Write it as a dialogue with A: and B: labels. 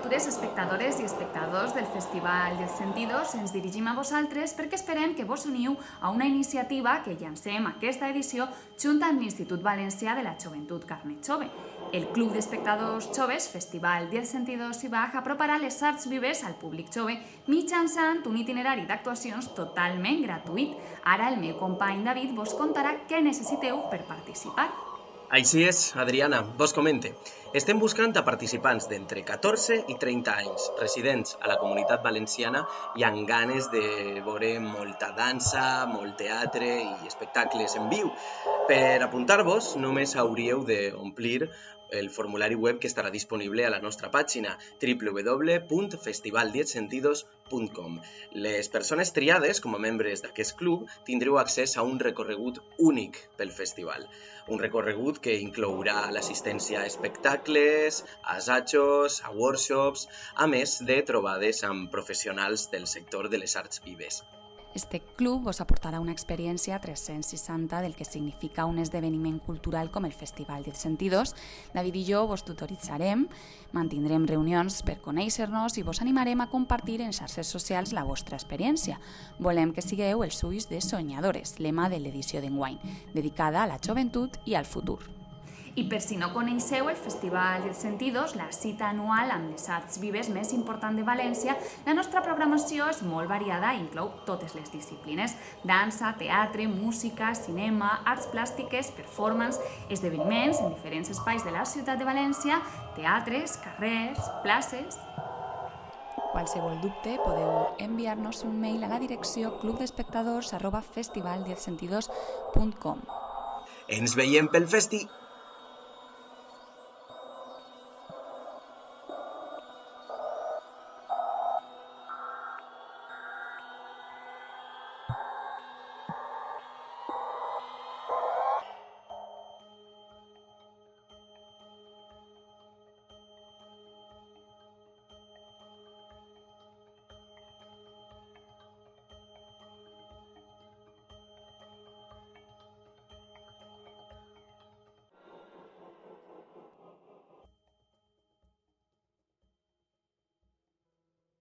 A: futures espectadores i espectadors del Festival dels Sentidos, ens dirigim a vosaltres perquè esperem que vos uniu a una iniciativa que llancem aquesta edició junt amb l'Institut Valencià de la Joventut Carme Jove. El Club d'Espectadors Joves Festival dels Sentidos IBAJ aproparà les arts vives al públic jove mitjançant un itinerari d'actuacions totalment gratuït. Ara el meu company David vos contarà què necessiteu per participar.
B: Així és, Adriana, vos comente. Estem buscant a participants d'entre 14 i 30 anys, residents a la Comunitat Valenciana i amb ganes de veure molta dansa, molt teatre i espectacles en viu. Per apuntar-vos, només hauríeu d'omplir el formulari web que estarà disponible a la nostra pàgina www.festivaldiezsentidos.com. Les persones triades com a membres d'aquest club tindreu accés a un recorregut únic pel festival. Un recorregut que inclourà l'assistència a espectacles, a assajos, a workshops, a més de trobades amb professionals del sector de les arts vives.
A: Este club vos aportarà una experiència 360 del que significa un esdeveniment cultural com el Festival dels Sentidos. David i jo vos tutoritzarem, mantindrem reunions per conèixer-nos i vos animarem a compartir en xarxes socials la vostra experiència. Volem que sigueu els ulls de soñadores, lema de l'edició d'enguany, dedicada a la joventut i al futur. I per si no coneixeu el Festival dels Sentidos, la cita anual amb les arts vives més important de València, la nostra programació és molt variada i inclou totes les disciplines: dansa, teatre, música, cinema, arts plàstiques, performance, esdeveniments en diferents espais de la ciutat de València, teatres, carrers, places. Qualsevol dubte podeu enviar-nos un mail a la direcció clubdespectadors@festivaldiezsentidos.com.
B: Ens veiem pel festi!